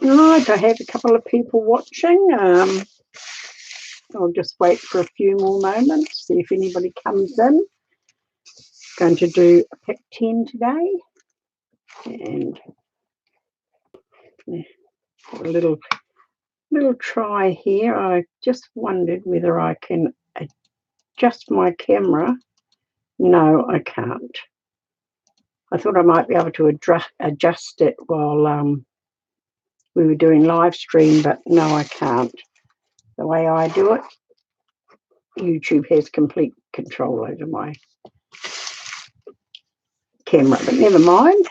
Right, I have a couple of people watching. I'll just wait for a few more moments, see if anybody comes in. Going to do a pick 10 today, and a little try here. I just wondered whether I can adjust my camera. No, I can't. I thought I might be able to adjust it while we were doing live stream, but no, I can't. The way I do it, YouTube has complete control over my camera, but never mind.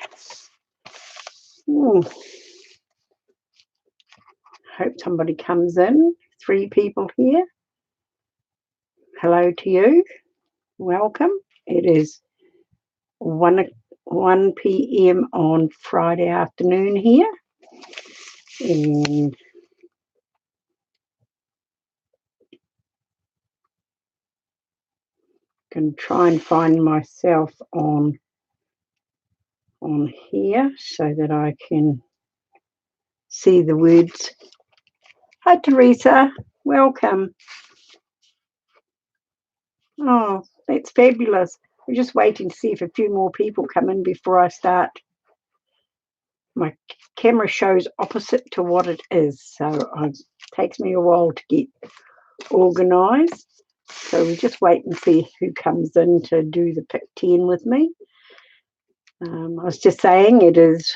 Hope somebody comes in. 3 people here. Hello to you. Welcome. It is 1 p.m. on Friday afternoon here, and can try and find myself on here so that I can see the words. Hi Teresa, welcome. Oh, that's fabulous. I'm just waiting to see if a few more people come in before I start. My camera shows opposite to what it is, so it takes me a while to get organised. So we just wait and see who comes in to do the pick 10 with me. I was just saying it is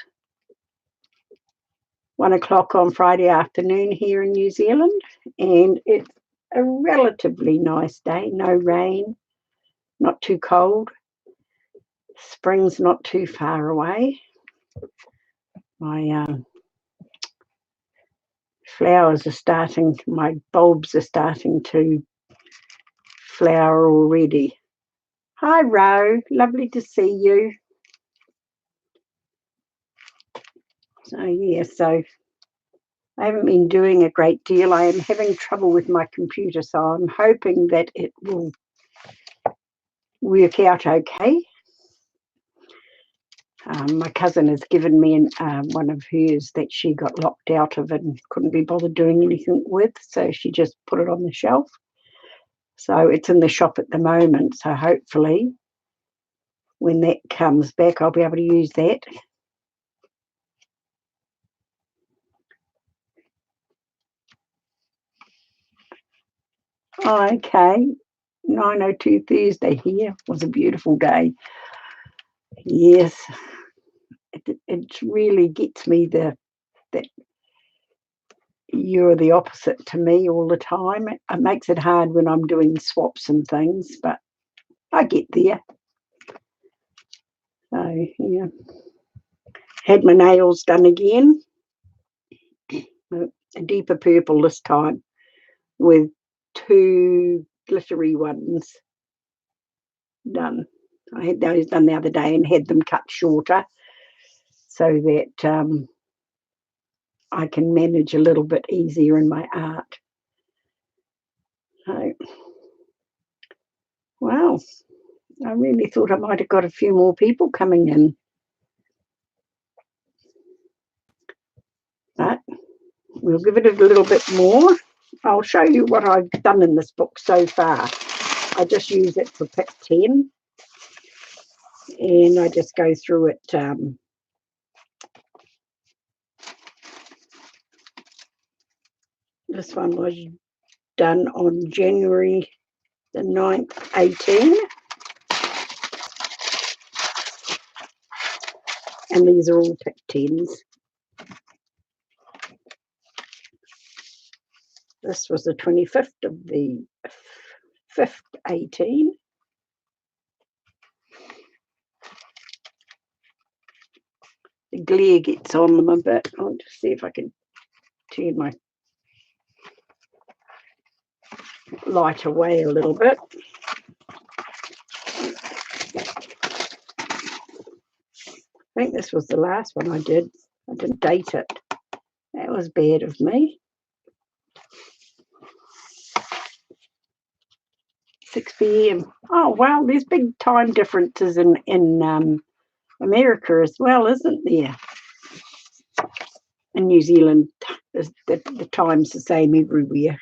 1 o'clock on Friday afternoon here in New Zealand, and it's a relatively nice day. No rain, not too cold. Spring's not too far away. My flowers are starting, my bulbs are starting to flower already. Hi Ro, lovely to see you. So I haven't been doing a great deal. I am having trouble with my computer, so I'm hoping that it will work out okay. My cousin has given me one of hers that she got locked out of and couldn't be bothered doing anything with, so she just put it on the shelf. So it's in the shop at the moment, so hopefully when that comes back I'll be able to use that. Okay, 9:02 Thursday here. Was a beautiful day. Yes, it really gets me that you're the opposite to me all the time. It makes it hard when I'm doing swaps and things, but I get there. So yeah, had my nails done again, a deeper purple this time, with 2 glittery ones done. I had those done the other day and had them cut shorter so that I can manage a little bit easier in my art. So, wow, I really thought I might have got a few more people coming in. But we'll give it a little bit more. I'll show you what I've done in this book so far. I just use it for pick 10. And I just go through it this one was done on January the 9th, 18. And these are all pick 10s. This was the 25th of the 5th, 18. The glare gets on them a bit. I'll just see if I can turn my light away a little bit. I think this was the last one I did. I didn't date it. That was bad of me. 6 p.m. Oh, wow, there's big time differences in America as well, isn't there? In New Zealand, the time's the same everywhere.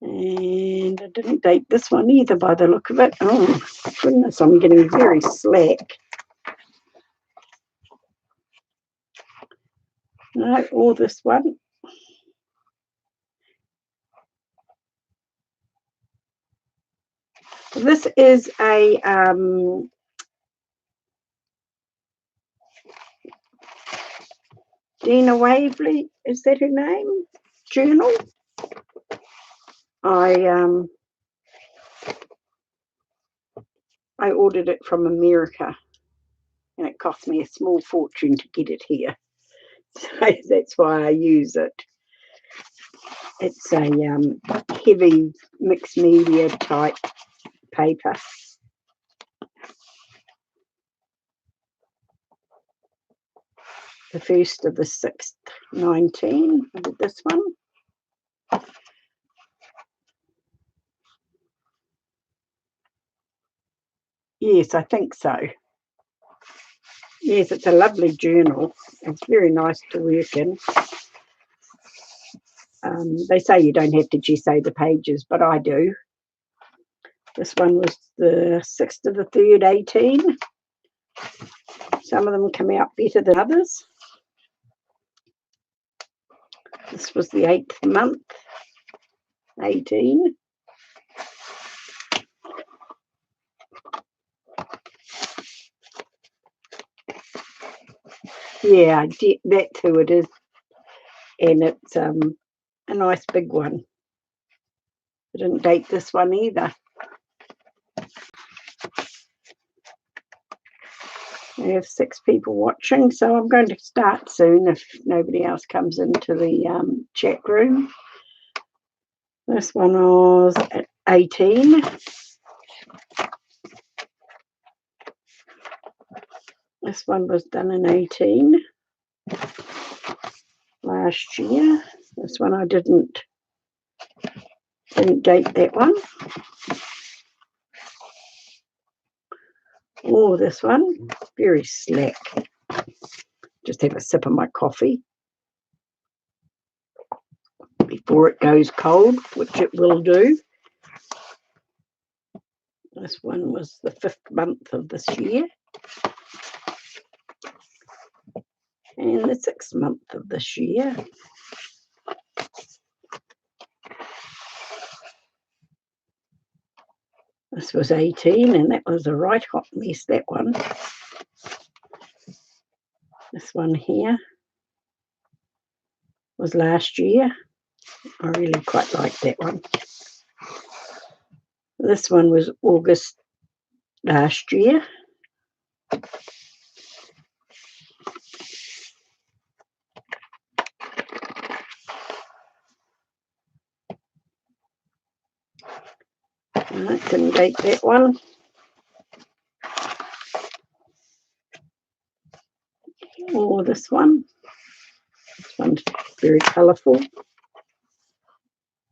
And I didn't date this one either by the look of it. Oh, goodness, I'm getting very slack. No, or this one. This is a Dina Waverley, is that her name? Journal. I ordered it from America, and it cost me a small fortune to get it here. So that's why I use it. It's a heavy mixed media type paper. The 1st of the 6th, 19. I did this one. Yes, I think so. Yes, it's a lovely journal. It's very nice to work in. They say you don't have to gesso the pages, but I do. This one was the 6th of the 3rd, 18. Some of them come out better than others. This was the 8th month, 18. Yeah, that's who it is. And it's a nice big one. I didn't date this one either. I have 6 people watching, so I'm going to start soon if nobody else comes into the chat room. This one was at 18. This one was done in 18 last year. This one I didn't date that one. Oh, this one, very slack. Just have a sip of my coffee before it goes cold, which it will do. This one was the 5th month of this year. And the 6th month of this year. This was 18, and that was a right hot mess, that one. This one here was last year. I really quite liked that one. This one was August last year. I couldn't date that one. Or this one. This one's very colourful.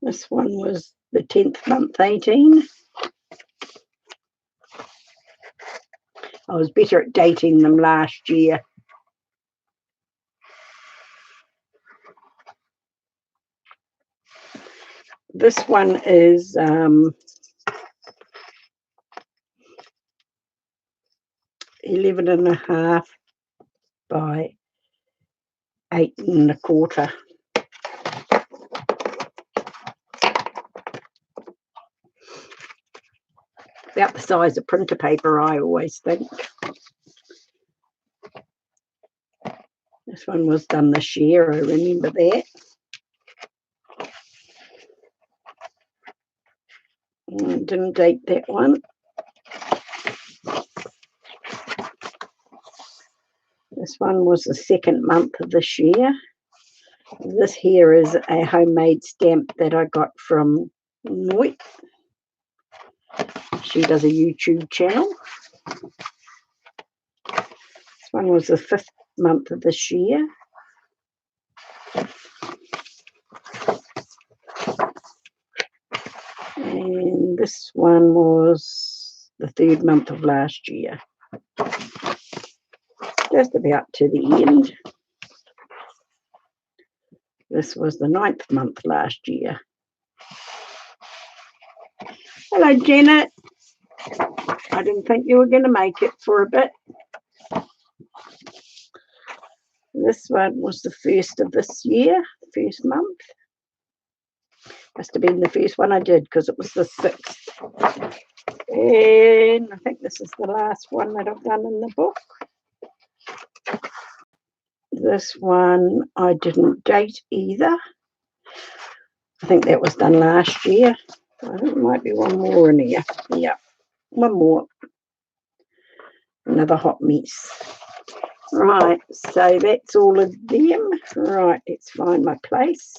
This one was the 10th month, 18. I was better at dating them last year. This one is 11.5 by 8.25. About the size of printer paper, I always think. This one was done this year, I remember that. Didn't date that one. This one was the 2nd month of this year. This here is a homemade stamp that I got from Noit. She does a YouTube channel. This one was the 5th month of this year. And this one was the 3rd month of last year. Just about to the end. This was the 9th month last year. Hello, Janet. I didn't think you were going to make it for a bit. This one was the first of this year, first month. Must have been the first one I did because it was the 6th. And I think this is the last one that I've done in the book. This one I didn't date either. I think that was done last year. I think there might be one more in here. Yeah, one more. Another hot mess. Right, so that's all of them. Right, let's find my place.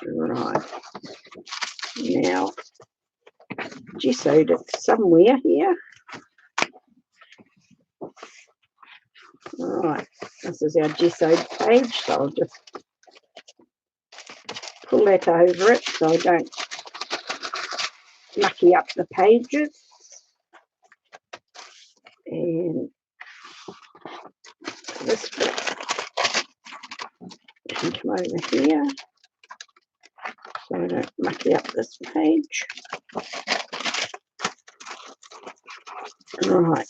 Right, now gessoed it somewhere here. Right, this is our gessoed page, so I'll just pull that over it so I don't mucky up the pages. And this bit can come over here so I don't mucky up this page. Right,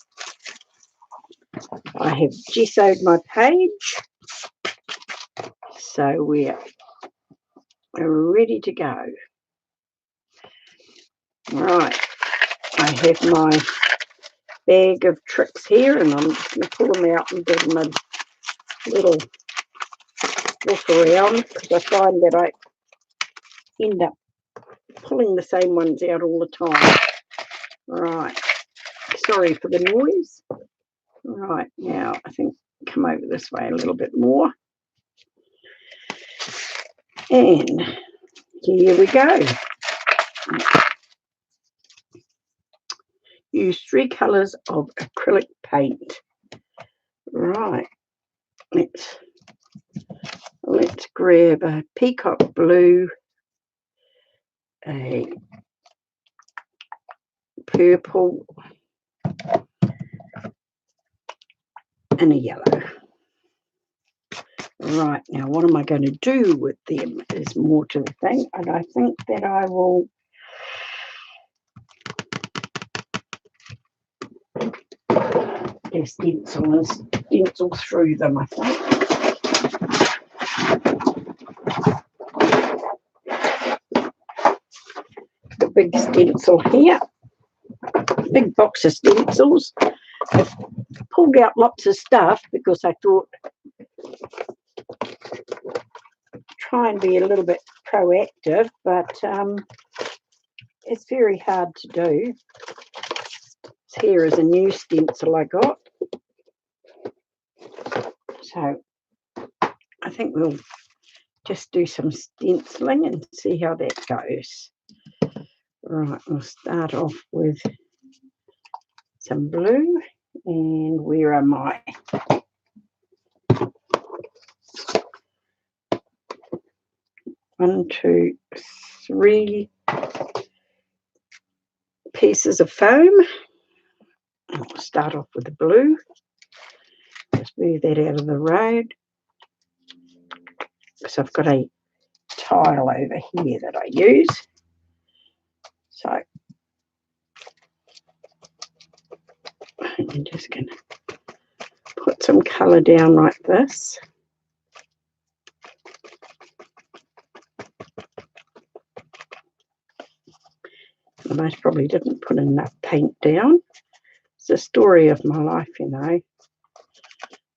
I have gessoed my page, so we're ready to go. Right, I have my bag of tricks here, and I'm just going to pull them out and give them a little look around because I find that I end up pulling the same ones out all the time. Right, sorry for the noise. Right, now I think come over this way a little bit more. And here we go. Use 3 colours of acrylic paint. Right, let's grab a peacock blue, a purple, and a yellow. Right, now what am I going to do with them is more to the thing, and I think that I will stencil through them, I think. The big stencil here, big box of stencils. I've pulled out lots of stuff because I thought try and be a little bit proactive, but it's very hard to do. Here is a new stencil I got. So I think we'll just do some stenciling and see how that goes. Right, we'll start off with some blue. And where am I? One, two, 3 pieces of foam. And we'll start off with the blue. Just move that out of the road. So I've got a tile over here that I use. So I'm just going to put some colour down like this. I most probably didn't put enough paint down. It's the story of my life, you know,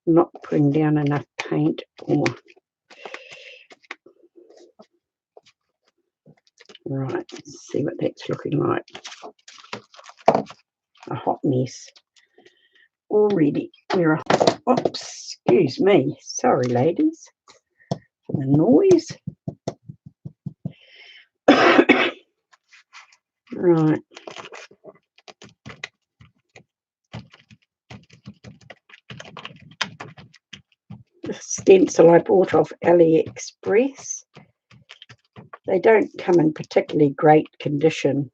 not putting down enough paint. Right, let's see what that's looking like. A hot mess already. Oops, excuse me. Sorry, ladies, for the noise. Right. The stencil I bought off AliExpress. They don't come in particularly great condition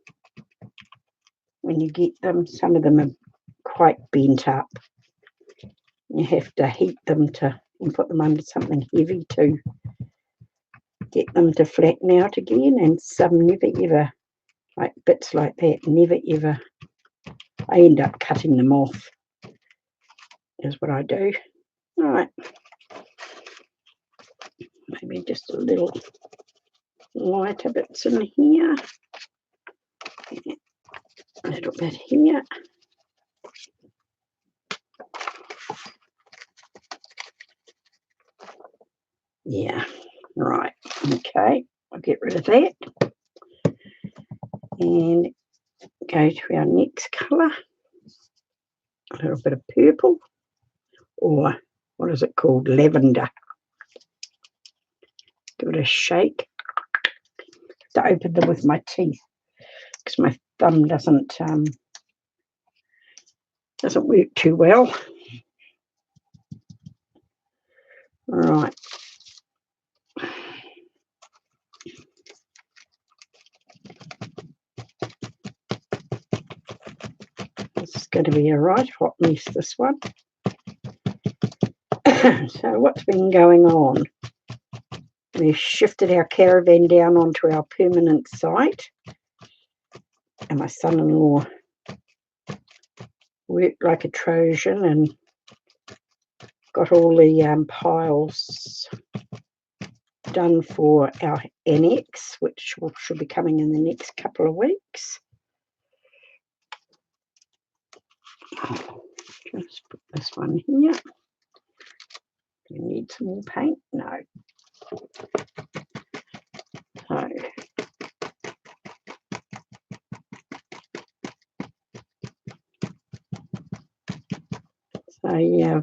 when you get them. Some of them are quite bent up. You have to heat them and put them under something heavy to get them to flatten out again, and some never ever, like bits like that, never ever. I end up cutting them off, is what I do. All right, maybe just a little lighter bits in here, a little bit here. Yeah, right, okay, I'll get rid of that and go to our next colour, a little bit of purple, or what is it called, lavender. Give it a shake. To open them with my teeth because my thumb doesn't work too well. Right. This is going to be a right hot mess, this one. So what's been going on? We've shifted our caravan down onto our permanent site, and my son-in-law worked like a Trojan and got all the piles done for our annex, which should be coming in the next couple of weeks. Just put this one here. Do you need some more paint? No. So yeah,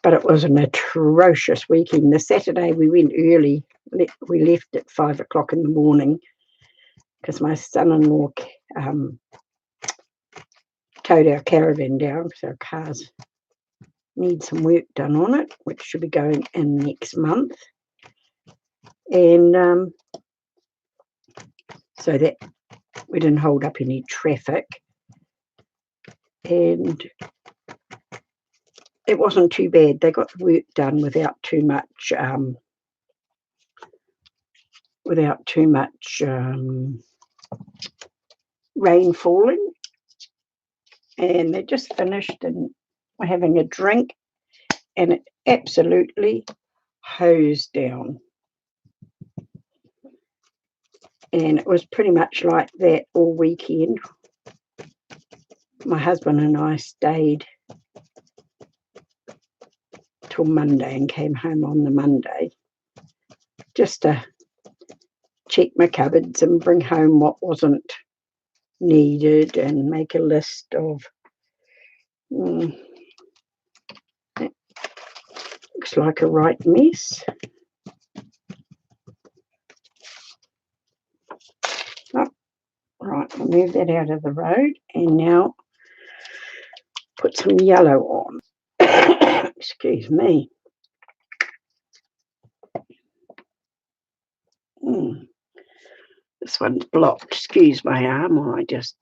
but it was an atrocious weekend. The Saturday we went early. We left at 5 o'clock in the morning because my son-in-law towed our caravan down because our cars need some work done on it, which should be going in next month. And so that we didn't hold up any traffic. And it wasn't too bad. They got the work done without too much rain falling, and they just finished and were having a drink, and it absolutely hosed down. And it was pretty much like that all weekend. My husband and I stayed till Monday and came home on the Monday just to check my cupboards and bring home what wasn't needed and make a list of that looks like a right mess. Oh, right, I'll move that out of the road and now put some yellow on. Excuse me. This one's blocked. Excuse my arm. It's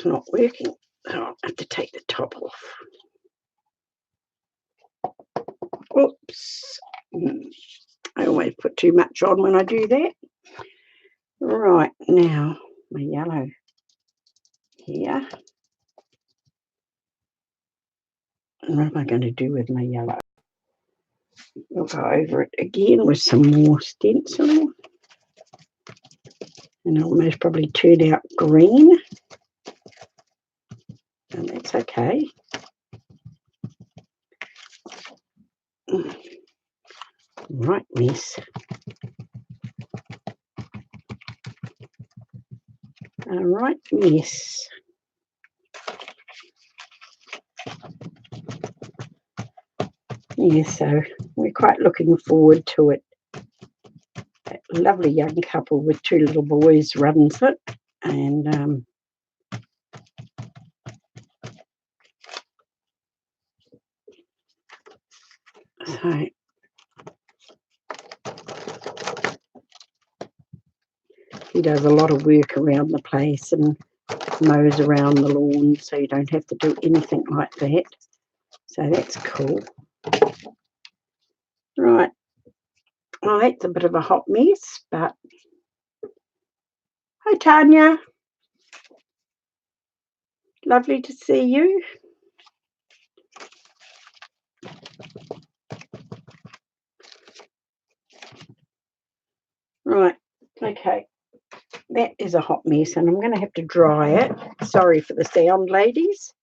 not working. So I'll have to take the top off. Oops. I always put too much on when I do that. Right, now my yellow here. And what am I going to do with my yellow? We'll go over it again with some more stenciling. And it'll most probably turn out green. And that's okay. Right mess. A right mess. Yeah, so we're quite looking forward to it. That lovely young couple with two little boys runs it, and he does a lot of work around the place and mows around the lawn, so you don't have to do anything like that. So that's cool. Right. Well, that's a bit of a hot mess, but hi, Tanya. Lovely to see you. Right. Okay. That is a hot mess, and I'm going to have to dry it. Sorry for the sound, ladies.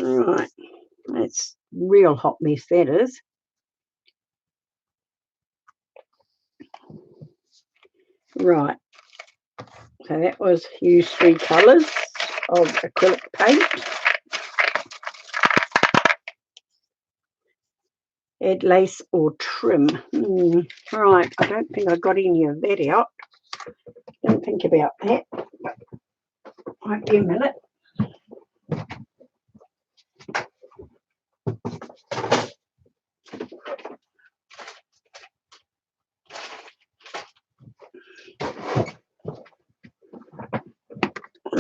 Right. That's real hot mess, that is. Right. So that was use 3 colours of acrylic paint. Add lace or trim. Right, I don't think I got any of that out. Didn't think about that. Might be a minute.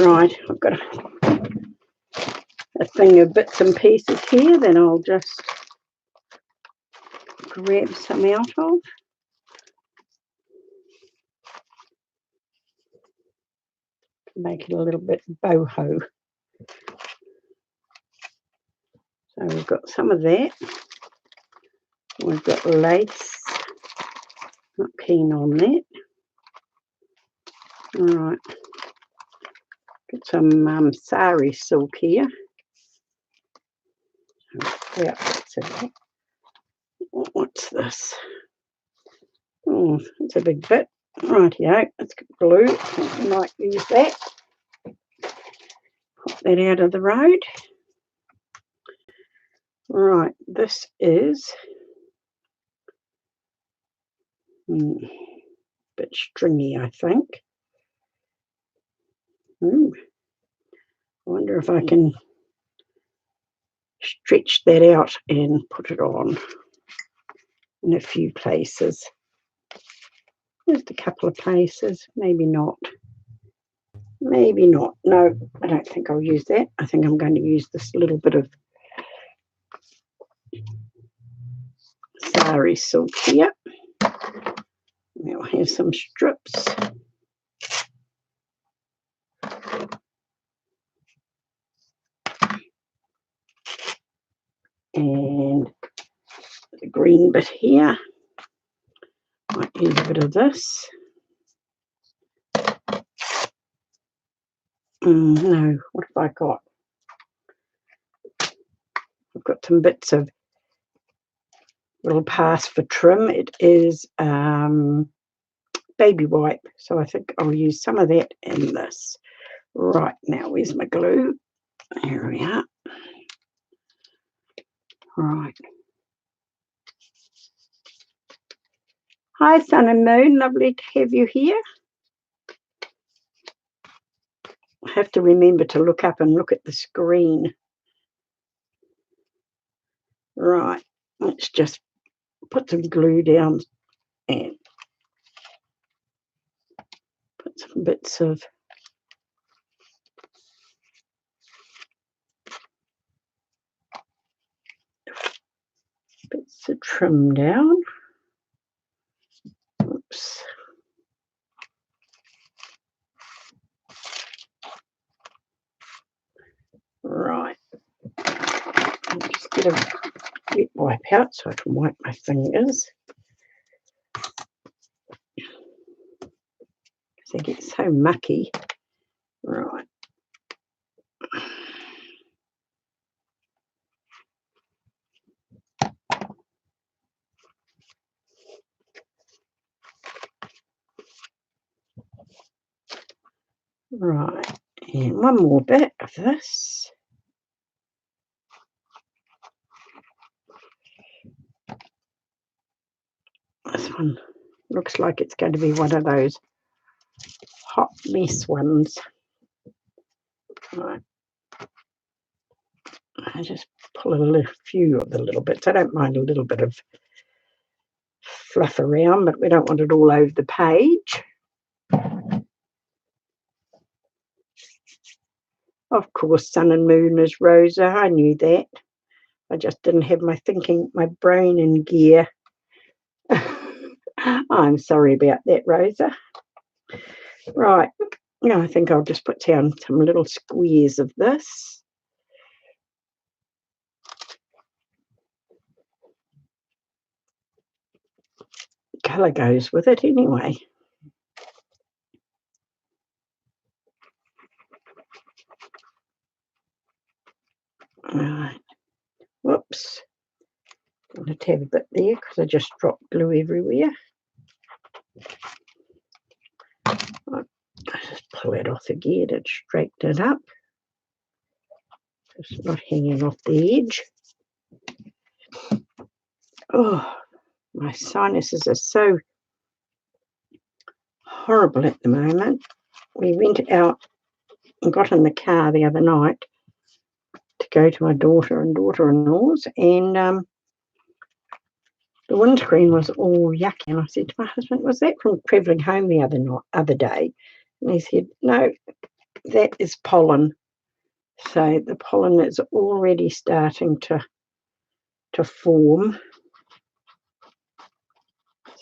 Right, I've got a thing of bits and pieces here that I'll just grab some out of. Make it a little bit boho. So we've got some of that. We've got lace. Not keen on that. All right. Got some sari silk here. Yeah, what's this? Oh, it's a big bit. Rightio, let's get glue. I might use that. Put that out of the road. Right, this is a bit stringy, I think. I wonder if I can stretch that out and put it on in a few places. Just a couple of places, maybe not. Maybe not. No, I don't think I'll use that. I think I'm going to use this little bit of sari silk here. Now here's some strips. And the green bit here. Might use a bit of this. No, what have I got? I've got some bits of little pass for trim. It is baby wipe, so I think I'll use some of that in this. Right, now where's my glue? Here we are. Right. Hi, Sun and Moon. Lovely to have you here. I have to remember to look up and look at the screen. Right, let's just put some glue down and put some bits of trim down. Oops. Right. I'll just get a wet wipe out so I can wipe my fingers. Because they get so mucky. Right. Right, And one more bit of this. This one looks like it's going to be one of those hot mess ones. Right. I just pull a few of the little bits. I don't mind a little bit of fluff around, but we don't want it all over the page. Of course, sun and moon is Rosa. I knew that. I just didn't have my brain in gear. I'm sorry about that, Rosa. Right. Now I think I'll just put down some little squares of this. Colour goes with it anyway. Right. Whoops. I'm going to have a bit there because I just dropped glue everywhere. I'll just pull it off again and straighten it up. It's not hanging off the edge. Oh, my sinuses are so horrible at the moment. We went out and got in the car the other night to go to my daughter and daughter-in-law's, and the windscreen was all yucky. And I said to my husband, was that from travelling home the other day? And he said, no, that is pollen. So the pollen is already starting to form.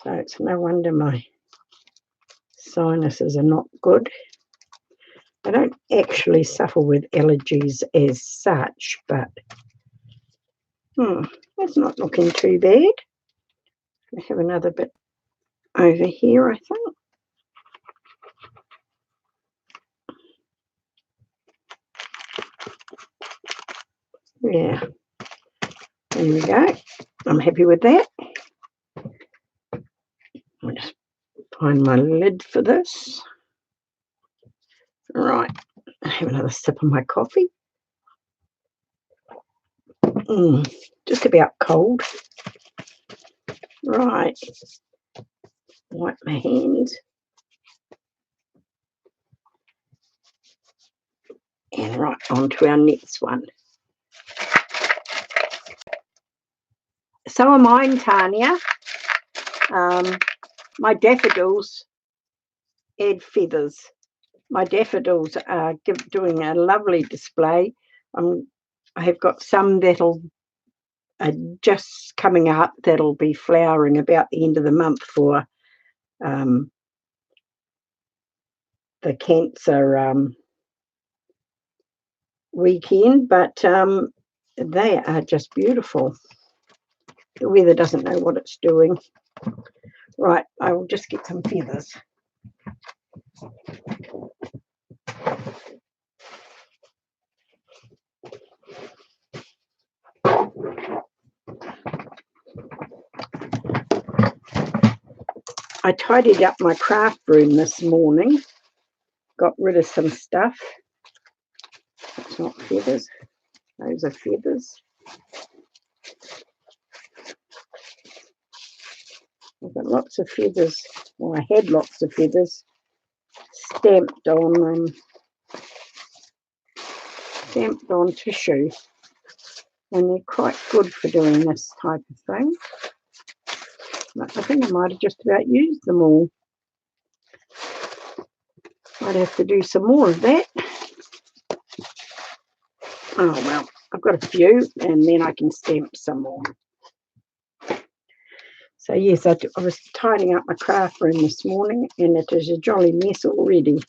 So it's no wonder my sinuses are not good. I don't actually suffer with allergies as such, but that's not looking too bad. I have another bit over here, I think. Yeah, there we go. I'm happy with that. I'll just find my lid for this. Right, I have another sip of my coffee. Just about cold. Right, wipe my hands. And right, on to our next one. So are mine, Tanya. My daffodils add feathers. My daffodils are doing a lovely display. I have got some that'll just coming up that'll be flowering about the end of the month for the Cancer weekend, but they are just beautiful. The weather doesn't know what it's doing. Right, I will just get some feathers. I tidied up my craft room this morning, got rid of some stuff. It's not feathers, those are feathers. I've got lots of feathers, well, I had lots of feathers stamped on tissue, and they're quite good for doing this type of thing. But I think I might have just about used them all. I'd have to do some more of that. Oh well, I've got a few, and then I can stamp some more. So yes, I was tidying up my craft room this morning, and it is a jolly mess already.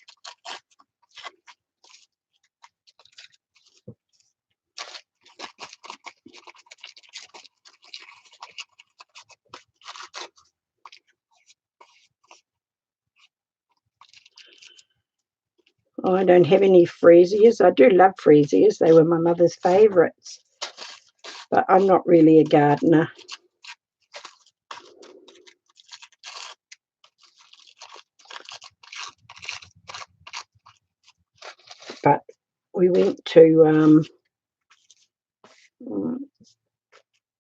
I don't have any freesias. I do love freesias. They were my mother's favourites. But I'm not really a gardener. But we went to,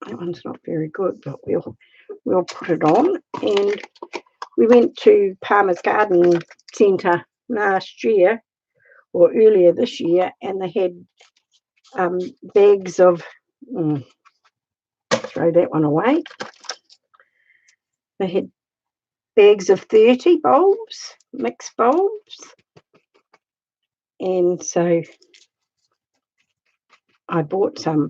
that one's not very good, but we'll put it on. And we went to Palmer's Garden Centre last year, or earlier this year, and they had bags of, throw that one away. They had bags of 30 bulbs, mixed bulbs. And so I bought some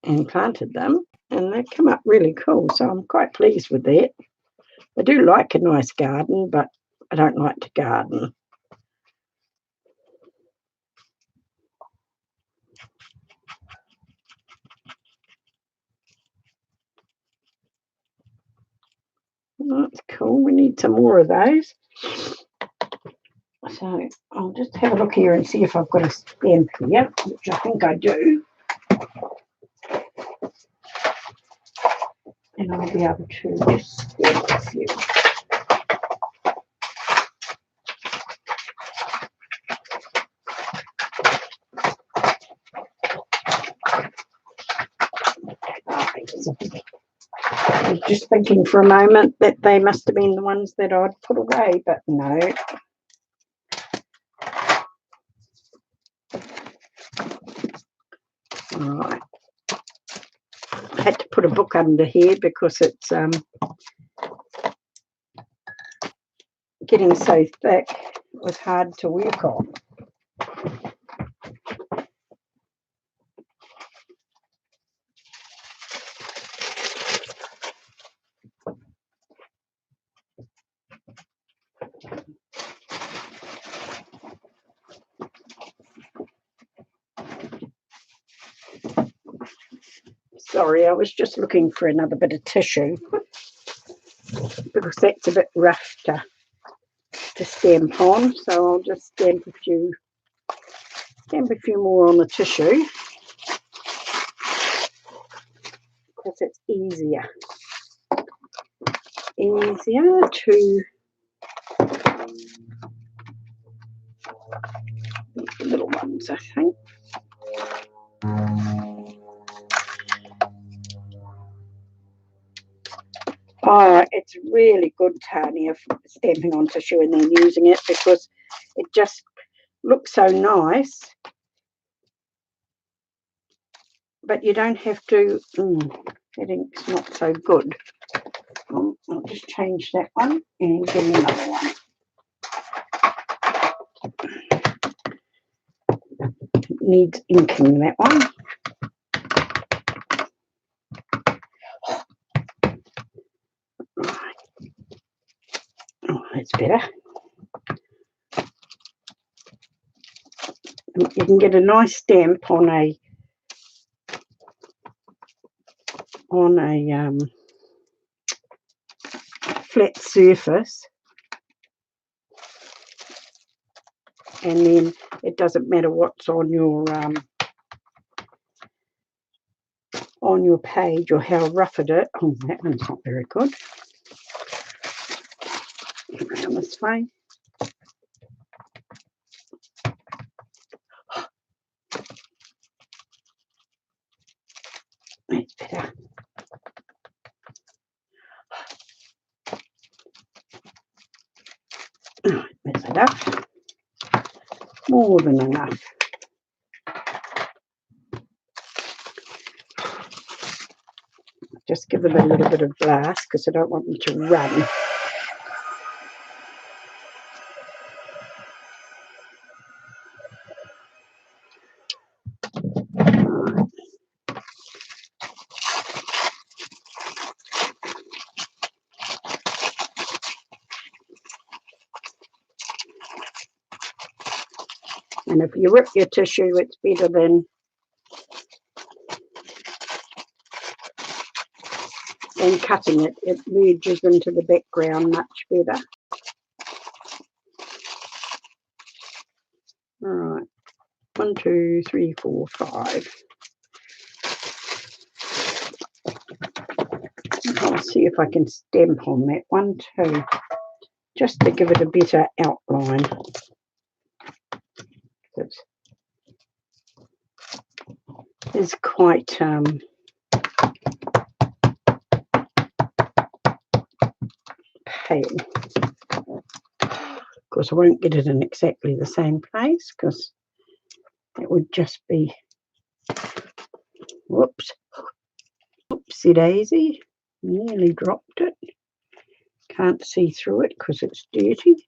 and planted them, and they come up really cool. So I'm quite pleased with that. I do like a nice garden, but I don't like to garden. That's cool. We need some more of those. So I'll just have a look here and see if I've got a stamp here, which I think I do. And I'll be able to just stamp a few. I was just thinking for a moment that they must have been the ones that I'd put away, but no. Right. I had to put a book under here because it's getting so thick, it was hard to work on. Sorry, I was just looking for another bit of tissue because that's a bit rough to stamp on. So I'll just stamp a few more on the tissue because it's easier to the little ones, I think. Oh, it's really good, Tanya, for stamping on tissue and then using it because it just looks so nice. But you don't have to, that ink's not so good. I'll just change that one and get another one. It needs inking, that one. Oh, that's better. You can get a nice stamp on a flat surface, and then it doesn't matter what's on your page or how rough it is. Oh, that one's not very good. Around this way. That's better. That's enough. More than enough. Just give them a little bit of blast because I don't want them to run. And if you rip your tissue, it's better than cutting it. It merges into the background much better. All right, 1, 2, 3, 4, 5. I'll see if I can stamp on that one too. just to give it a better outline. It's quite pale. Of course, I won't get it in exactly the same place because that would just be, whoops, oopsie daisy, nearly dropped it. Can't see through it because it's dirty,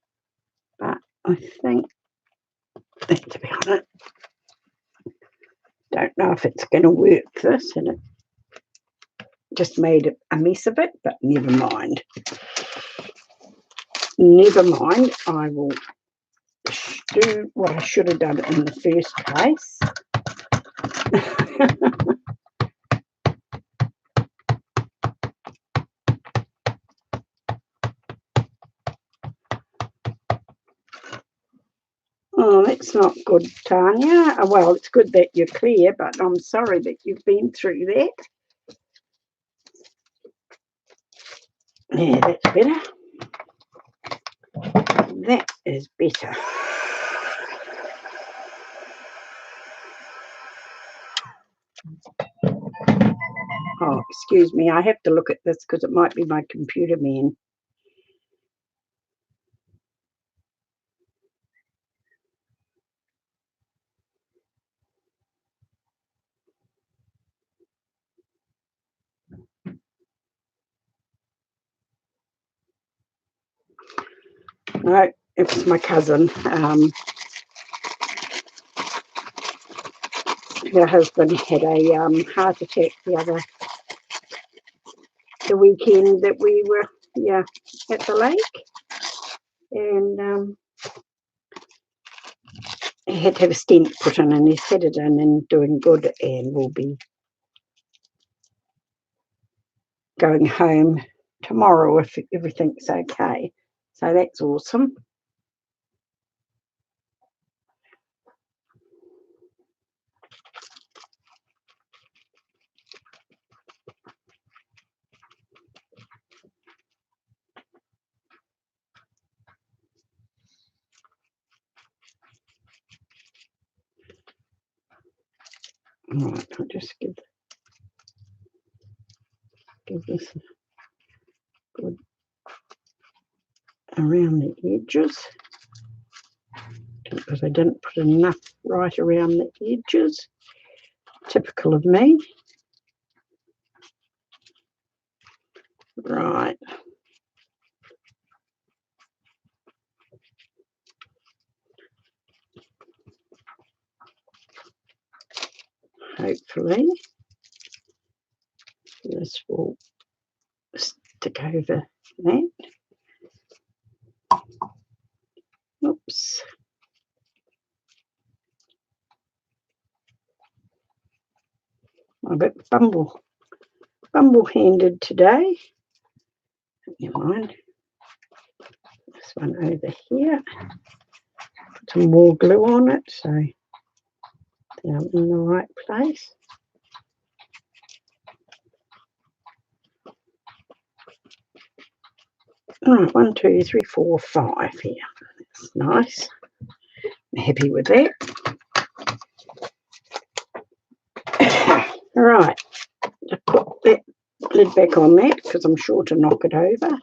but I think that's about it. Don't know if it's going to work this, and it just made a mess of it, but never mind. Never mind, I will do what I should have done in the first place. Oh, that's not good, Tanya. Well, it's good that you're clear, but I'm sorry that you've been through that. Yeah, that's better. That is better. Oh, excuse me, I have to look at this because it might be my computer man. No, it was my cousin. Her husband had a heart attack the weekend that we were at the lake, and he had to have a stent put in, and he's had it in and doing good, and will be going home tomorrow if everything's okay. So that's awesome. All right, I'll just give this a good around the edges, because I didn't put enough right around the edges. Typical of me. Right. Hopefully this will stick over that. Oops. I'm a bit bumble-handed today. Never mind. This one over here. Put some more glue on it so they're in the right place. All right, 1, 2, 3, 4, 5 here. That's nice. I'm happy with that. All right, just put that lid back on that because I'm sure to knock it over.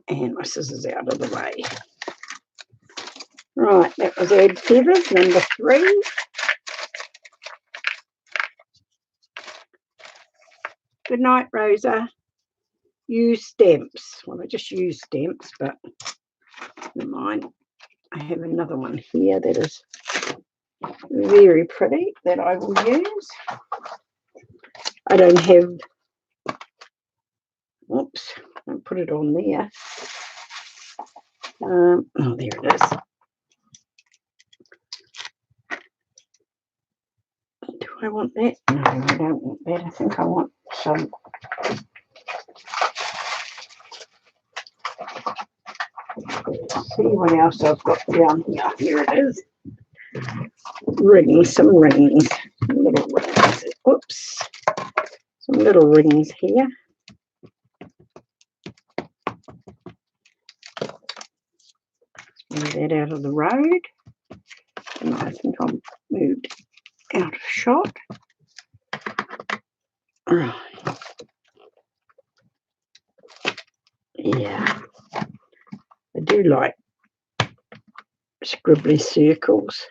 And my scissors out of the way. Right, that was add feathers, number 3. Good night, Rosa. Use stamps. Well, I just use stamps, but never mind. I have another one here that is very pretty that I will use. I don't have, oops, I'll put it on there. Oh, there it is. Do I want that? No, I don't want that. I think I want some. Let's see what else I've got down here. Here it is. Rings, some rings. Little rings. Whoops. Some little rings here. Move that out of the road. And I think I'm moved out of shot. Right. Yeah. I do like scribbly circles.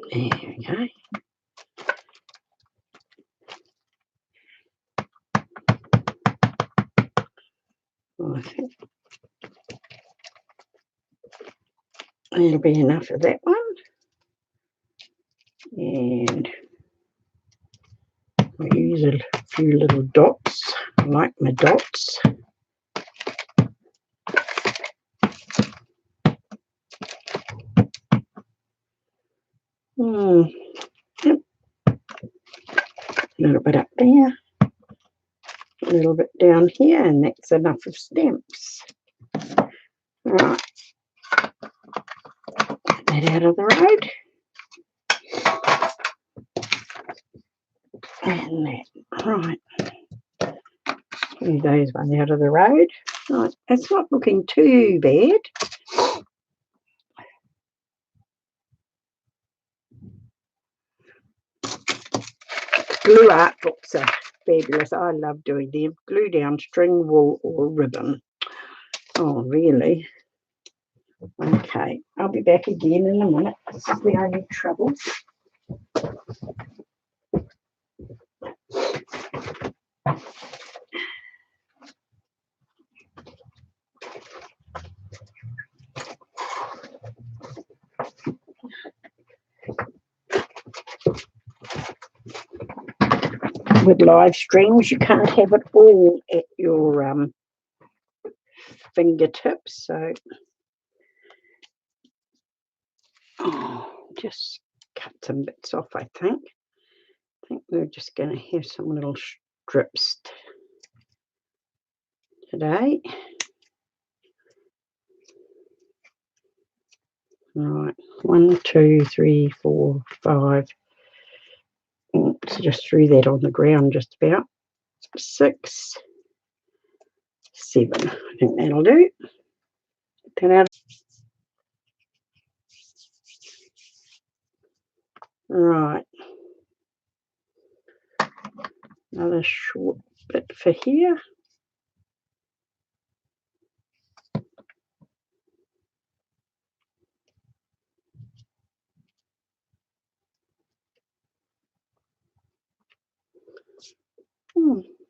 There we go. I think that'll be enough of that one. And I use a few little dots. I like my dots. Yep. A little bit up there, a little bit down here, and that's enough of stamps. Right, get that out of the road. And that, right. Move those ones out of the road. Right, it's not looking too bad. Glue art books are fabulous. I love doing them. Glue down string, wool, or ribbon. Oh, really? Okay, I'll be back again in a minute. This is the only trouble. With live streams, you can't have it all at your fingertips, so just cut some bits off. I think we're just going to have some little strips today. Right, 1, 2, 3, 4, 5. So just threw that on the ground just about. 6, 7. I think that'll do. Get that out. Right. Another short bit for here.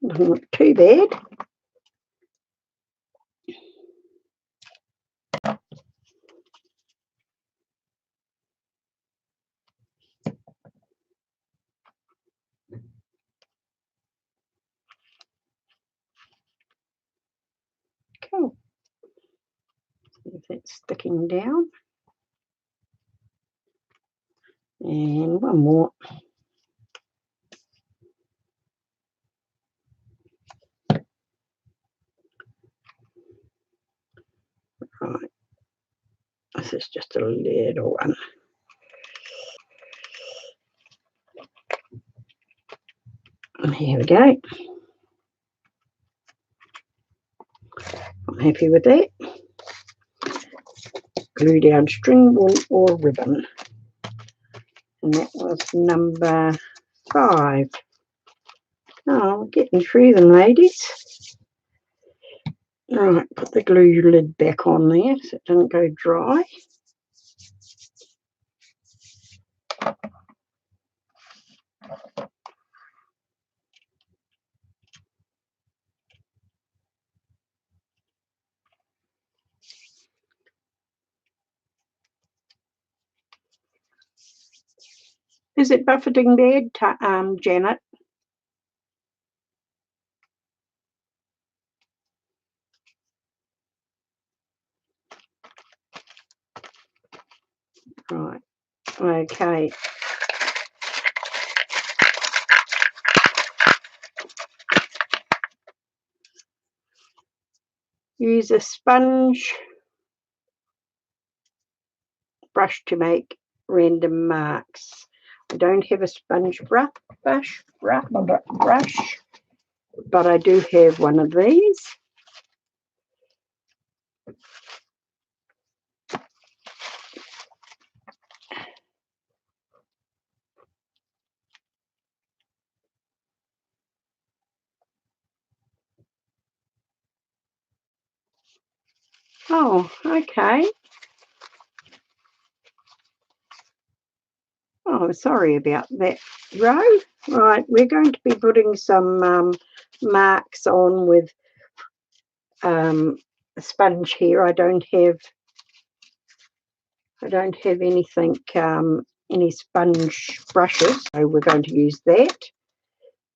Doesn't look too bad. Cool. See if that's sticking down. And one more. Right. This is just a little one. And here we go. I'm happy with that. Glue down string, wool, or ribbon. And that was number 5. Oh, we're getting through them, ladies. Right, put the glue lid back on there so it doesn't go dry. Is it buffeting bad, Janet? Right, okay. use a sponge brush to make random marks. I don't have a sponge brush, but I do have one of these. Oh, okay. Oh, sorry about that row. Right, we're going to be putting some marks on with a sponge here. I don't have anything, any sponge brushes, so we're going to use that.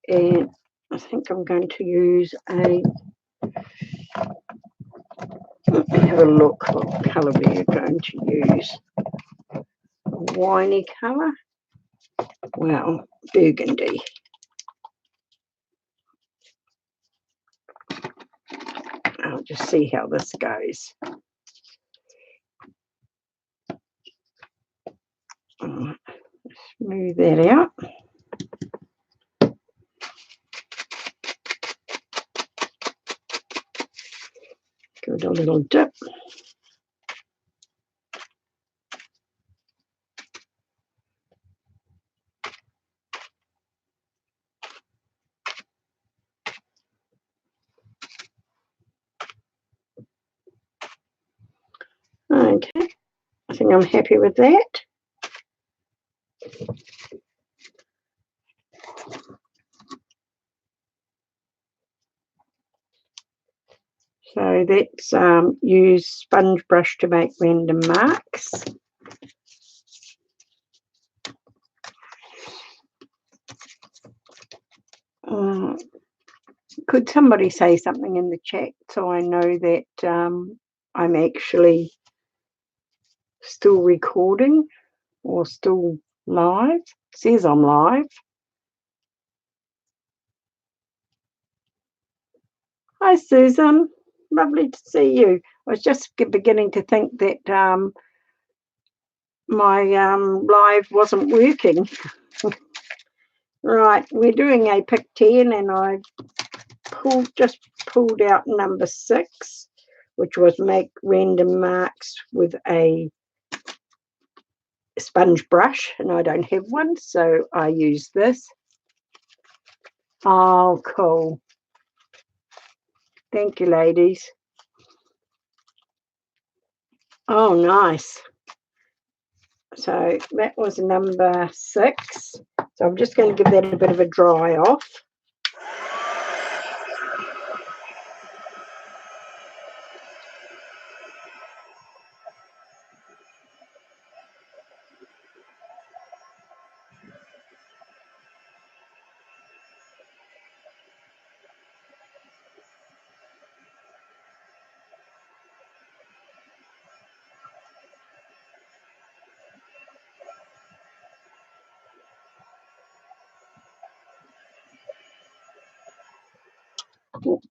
And I think I'm going to use a, let me have a look what colour we're going to use. A winey colour, well, burgundy. I'll just see how this goes. Smooth that out. Give it a little dip. Okay, I think I'm happy with that. So that's use sponge brush to make random marks. Could somebody say something in the chat so I know that I'm actually still recording or still live? It says I'm live. Hi Susan, lovely to see you. I was just beginning to think that my live wasn't working. Right, we're doing a pick 10 and I just pulled out number 6, which was make random marks with a sponge brush, and I don't have one, so I use this. Oh, cool. Thank you, ladies. Oh, nice. So that was number 6. So I'm just going to give that a bit of a dry off.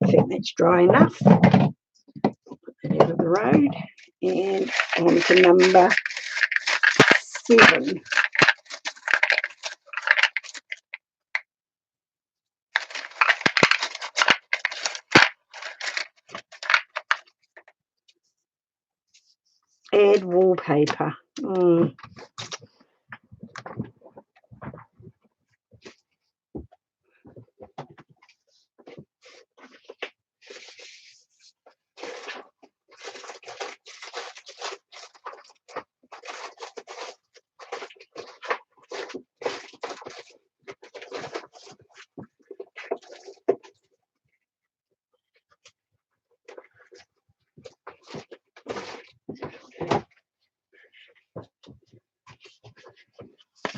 I think that's dry enough. Put that out of the road and on to number 7. Add wallpaper.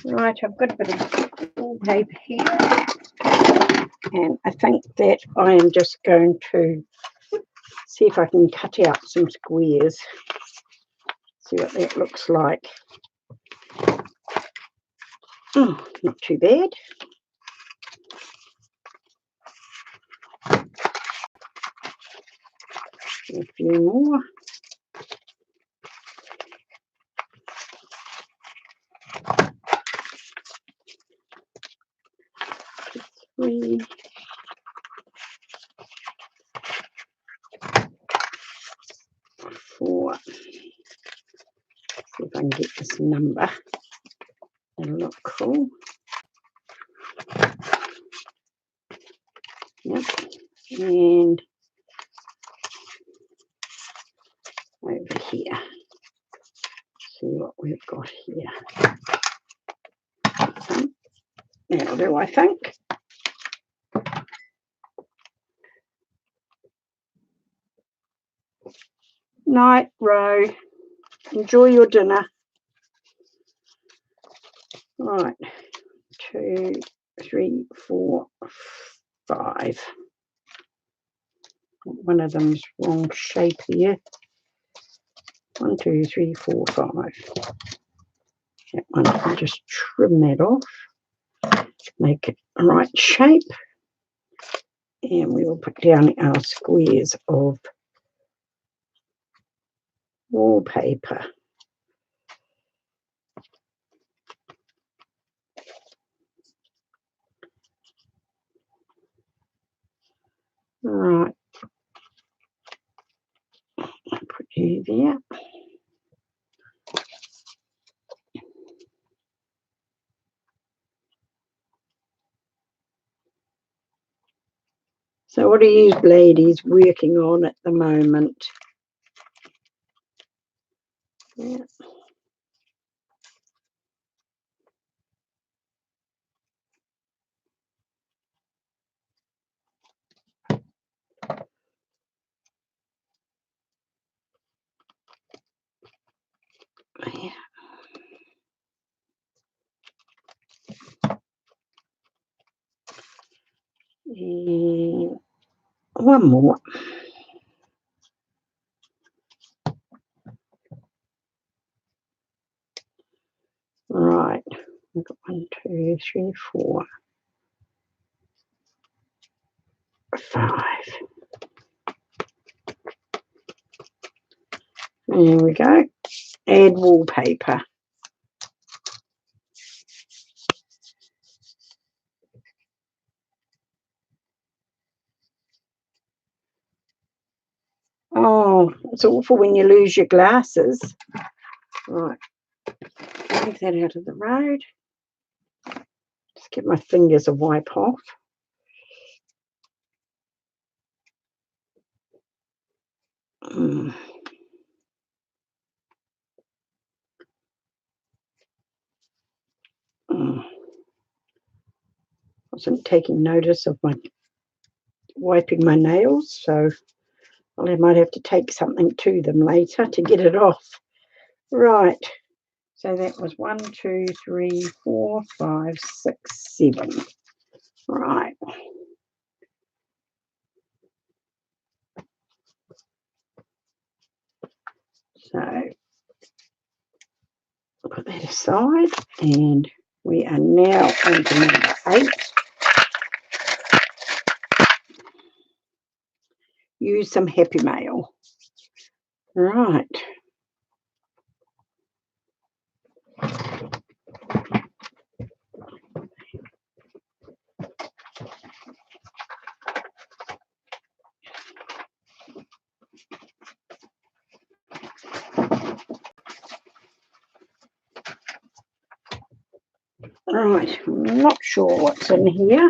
Right, I've got a bit of wallpaper here, and I think that I am just going to see if I can cut out some squares, see what that looks like. Oh, not too bad. A few more. Three. 4. See if I can get this number. That'll look cool. Yep. And over here. See what we've got here. That'll do, I think. Night, Ro. Enjoy your dinner. Right. 2, 3, 4, 5. One of them's wrong shape here. 1, 2, 3, 4, 5. That one, I'll just trim that off. Make it the right shape. And we will put down our squares of wallpaper. All right. I'll put you there. So what are you ladies working on at the moment? Yeah. Yeah. And one more. Right. We've got 1, 2, 3, 4, 5. There we go. Add wallpaper. Oh, it's awful when you lose your glasses. Right. Move that out of the road. Just give my fingers a wipe off. Wasn't taking notice of my wiping my nails, so I might have to take something to them later to get it off. Right. So that was 1, 2, 3, 4, 5, 6, 7. Right. So put that aside, and we are now on to number 8. Use some Happy Mail. Right. Right, I'm not sure what's in here.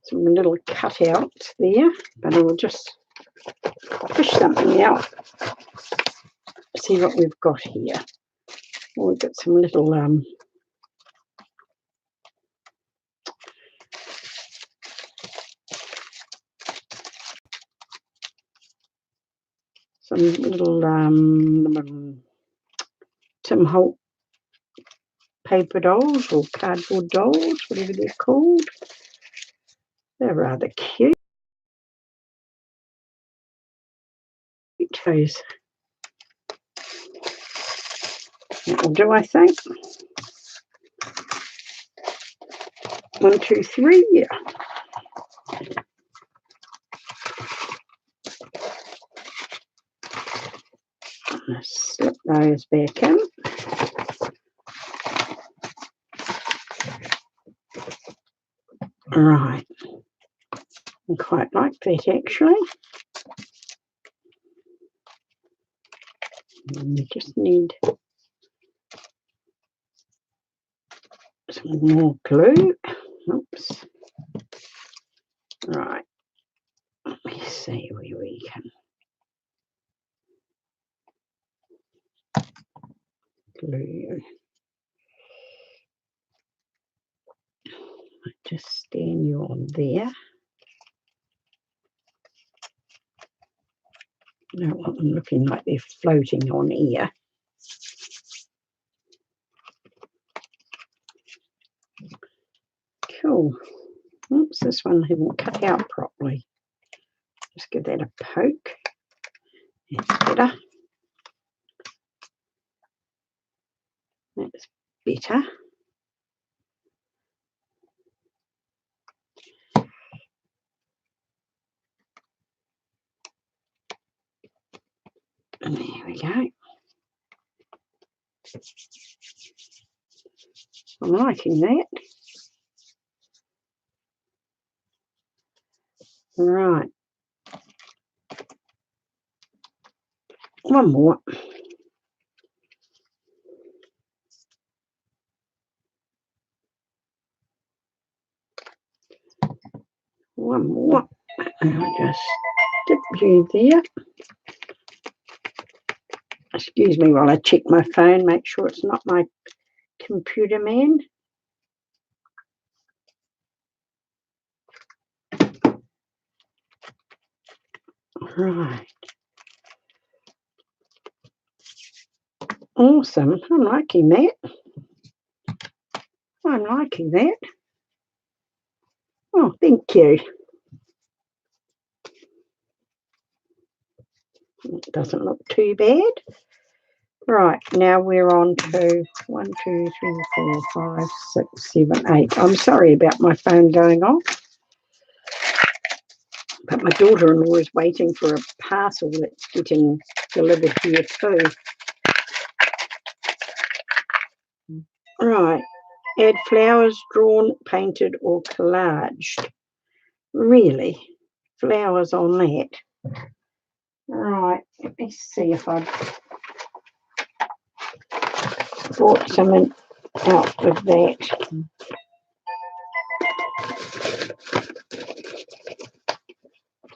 Some little cutouts there, but I'll just fish something out. See what we've got here. Oh, we've got some little Tim Holt paper dolls or cardboard dolls, whatever they're called. They're rather cute. Those. That will do, I think. 1, 2, 3. Yeah. those back in. Right. I quite like that actually. And we just need some more glue. Oops. Right. Let me see where we can glue. Just stand you on there. I don't want them looking like they're floating on air. Cool. Oops, this one hadn't cut out properly. Just give that a poke. That's better. That's better. And there we go. I'm liking that. Right. One more. One more. And I'll just dip you there. Excuse me while I check my phone, make sure it's not my computer man. Right. Awesome. I'm liking that. I'm liking that. Oh, thank you. It doesn't look too bad. Right, now we're on to 1, 2, 3, 4, 5, 6, 7, 8. I'm sorry about my phone going off. But my daughter-in-law is waiting for a parcel that's getting delivered here too. Right, add flowers drawn, painted or collaged. Really? Flowers on that? Right, let me see if I've brought something out of that.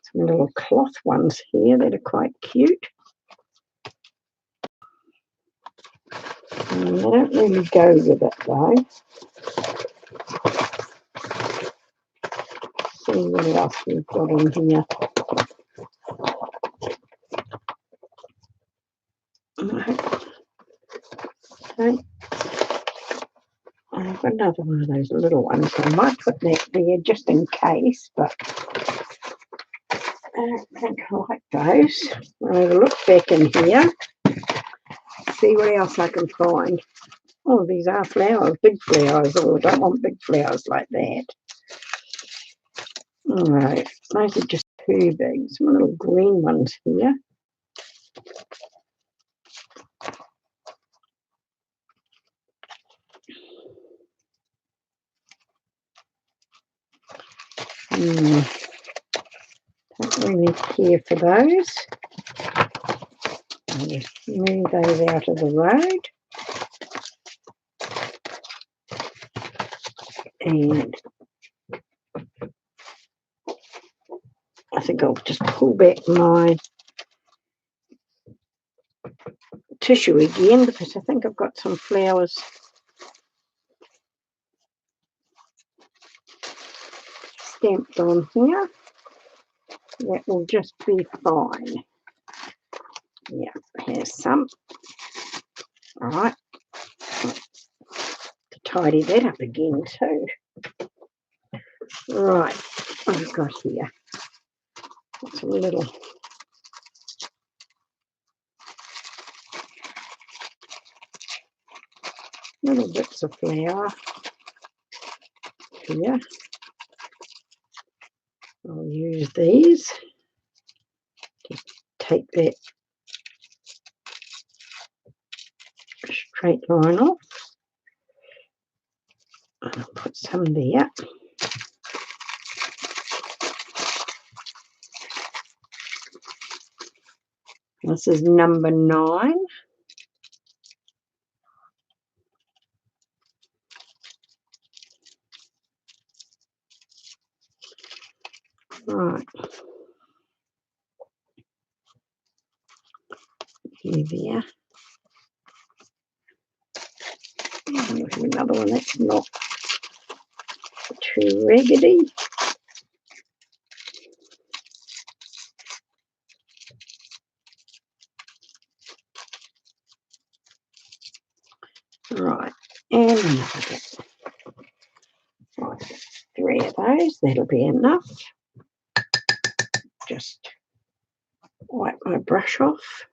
Some little cloth ones here that are quite cute. And they don't really go with it though. See what else we've got in here. Okay. I've got another one of those little ones. So I might put that there just in case, but I don't think I like those. I'll have a look back in here, see what else I can find. Oh, these are flowers, big flowers. Oh, I don't want big flowers like that. All right, those are just too big. Some little green ones here. Don't really care for those. I'll just move those out of the road. And I think I'll just pull back my tissue again because I think I've got some flowers stamped on here. That will just be fine. Yeah, here's some. All right. To tidy that up again too. Right, what have I got here? Some little bits of flour here. I'll use these to take that straight line off. And I'll put some there. This is number 9. Right. Here there. There's another one that's not too raggedy. Right, and another bit. Right, 3 of those, that'll be enough. Just wipe my brush off.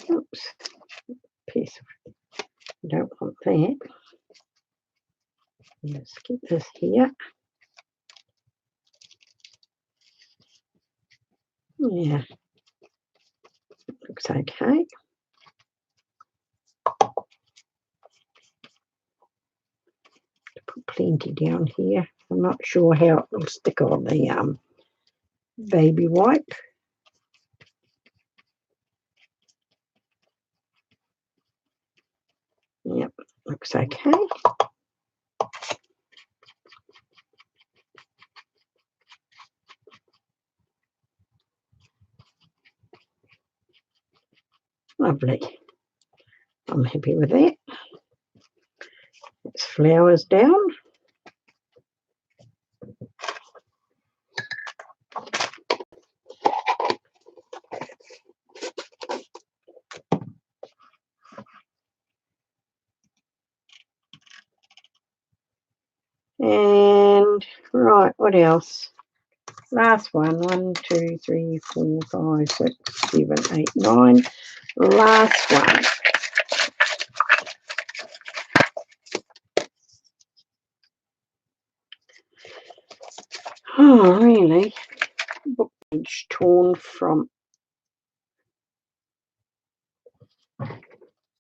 Oops, piece of, don't want that. Let's get this here. Yeah, looks okay. Put plenty down here. I'm not sure how it will stick on the baby wipe. Yep, looks okay. Lovely. I'm happy with that. It's flowers down. And right, what else? Last one. 1, 2, 3, 4, 5, 6, 7, 8, 9. Last one. Oh, really? Book page torn from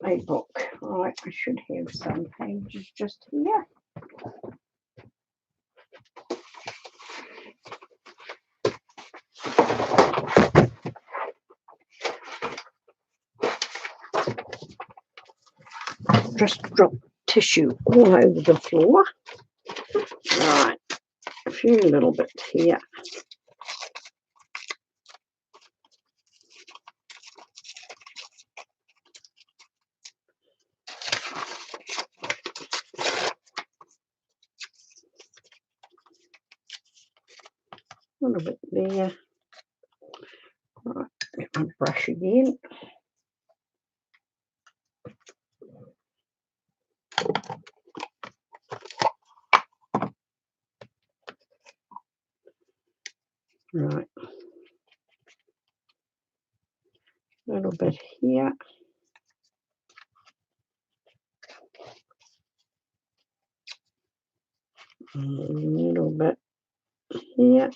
a book. Right, I should have some pages just here. Just dropped tissue all over the floor. Right, a few little bits here. A little bit there. Right, get my brush again. Right, a little bit here. A little bit here.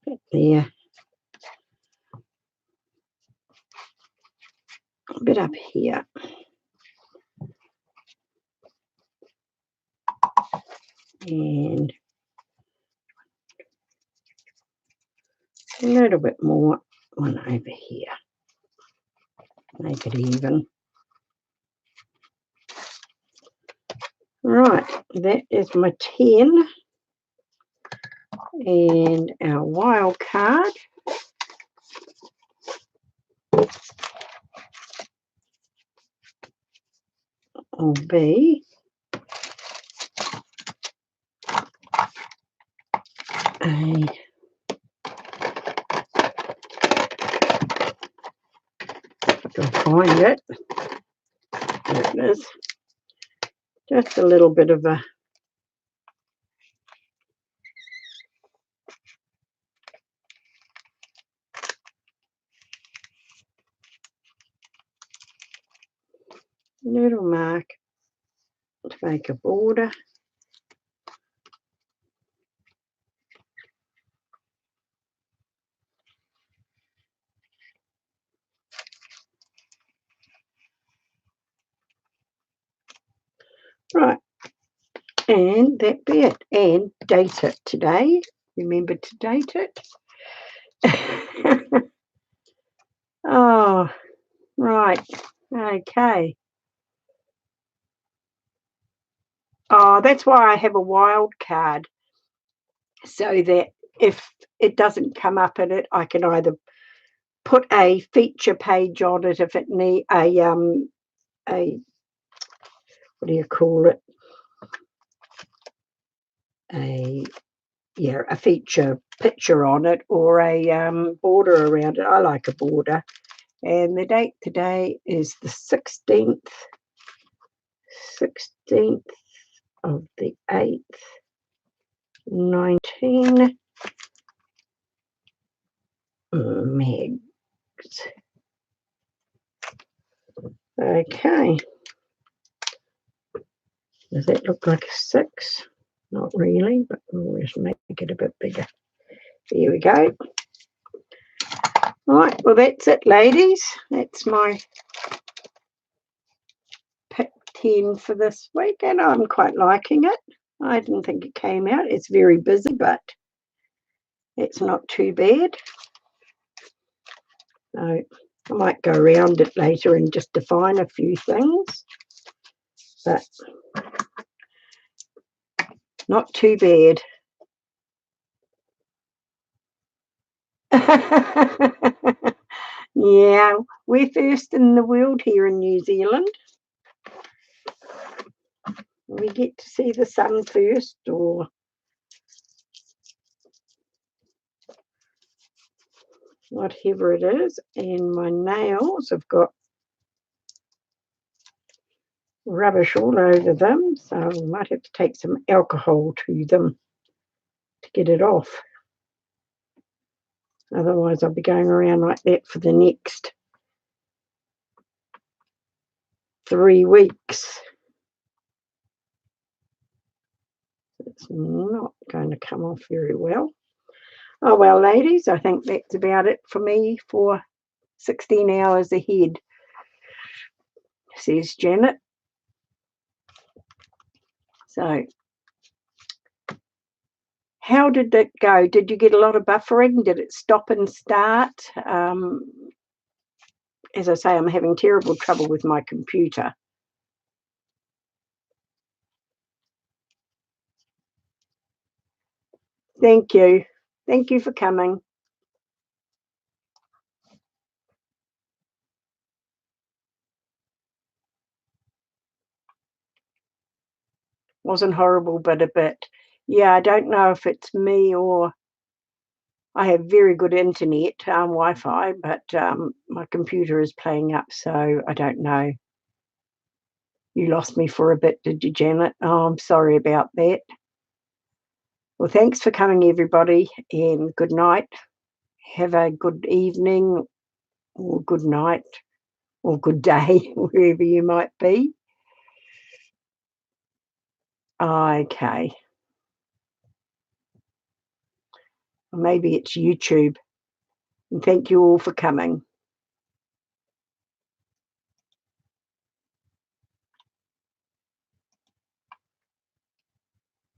Bit there. A bit up here. And a little bit more one over here. Make it even. Right, that is my 10. And our wild card will be a I'll find it. There it is. Just a little bit of a little mark to make a border. Right, and that be it. And date it today. Remember to date it. Oh, right. Okay. Oh, that's why I have a wild card, so that if it doesn't come up in it, I can either put a feature page on it if it need a what do you call it? A feature picture on it, or a border around it. I like a border. And the date today is the 16th of the 8th, 19 megs. Okay. Does that look like a 6? Not really, but we'll just make it a bit bigger. There we go. Right, well, that's it, ladies. That's my pick 10 for this week, and I'm quite liking it. I didn't think it came out. It's very busy, but it's not too bad. So I might go around it later and just define a few things, but not too bad. Yeah, we're first in the world here in New Zealand. We get to see the sun first, or whatever it is. And my nails have got rubbish all over them, so I might have to take some alcohol to them to get it off. Otherwise I'll be going around like that for the next 3 weeks. It's not going to come off very well. Oh well, ladies, I think that's about it for me for 16 hours ahead, says Janet. So how did it go? Did you get a lot of buffering? Did it stop and start? As I say, I'm having terrible trouble with my computer. Thank you. Thank you for coming. Wasn't horrible, but a bit. Yeah, I don't know if it's me, or I have very good internet, Wi-Fi, but my computer is playing up, so I don't know. You lost me for a bit, did you, Janet? Oh, I'm sorry about that. Well, thanks for coming, everybody, and good night. Have a good evening, or good night, or good day, wherever you might be. Okay. Maybe it's YouTube. And thank you all for coming.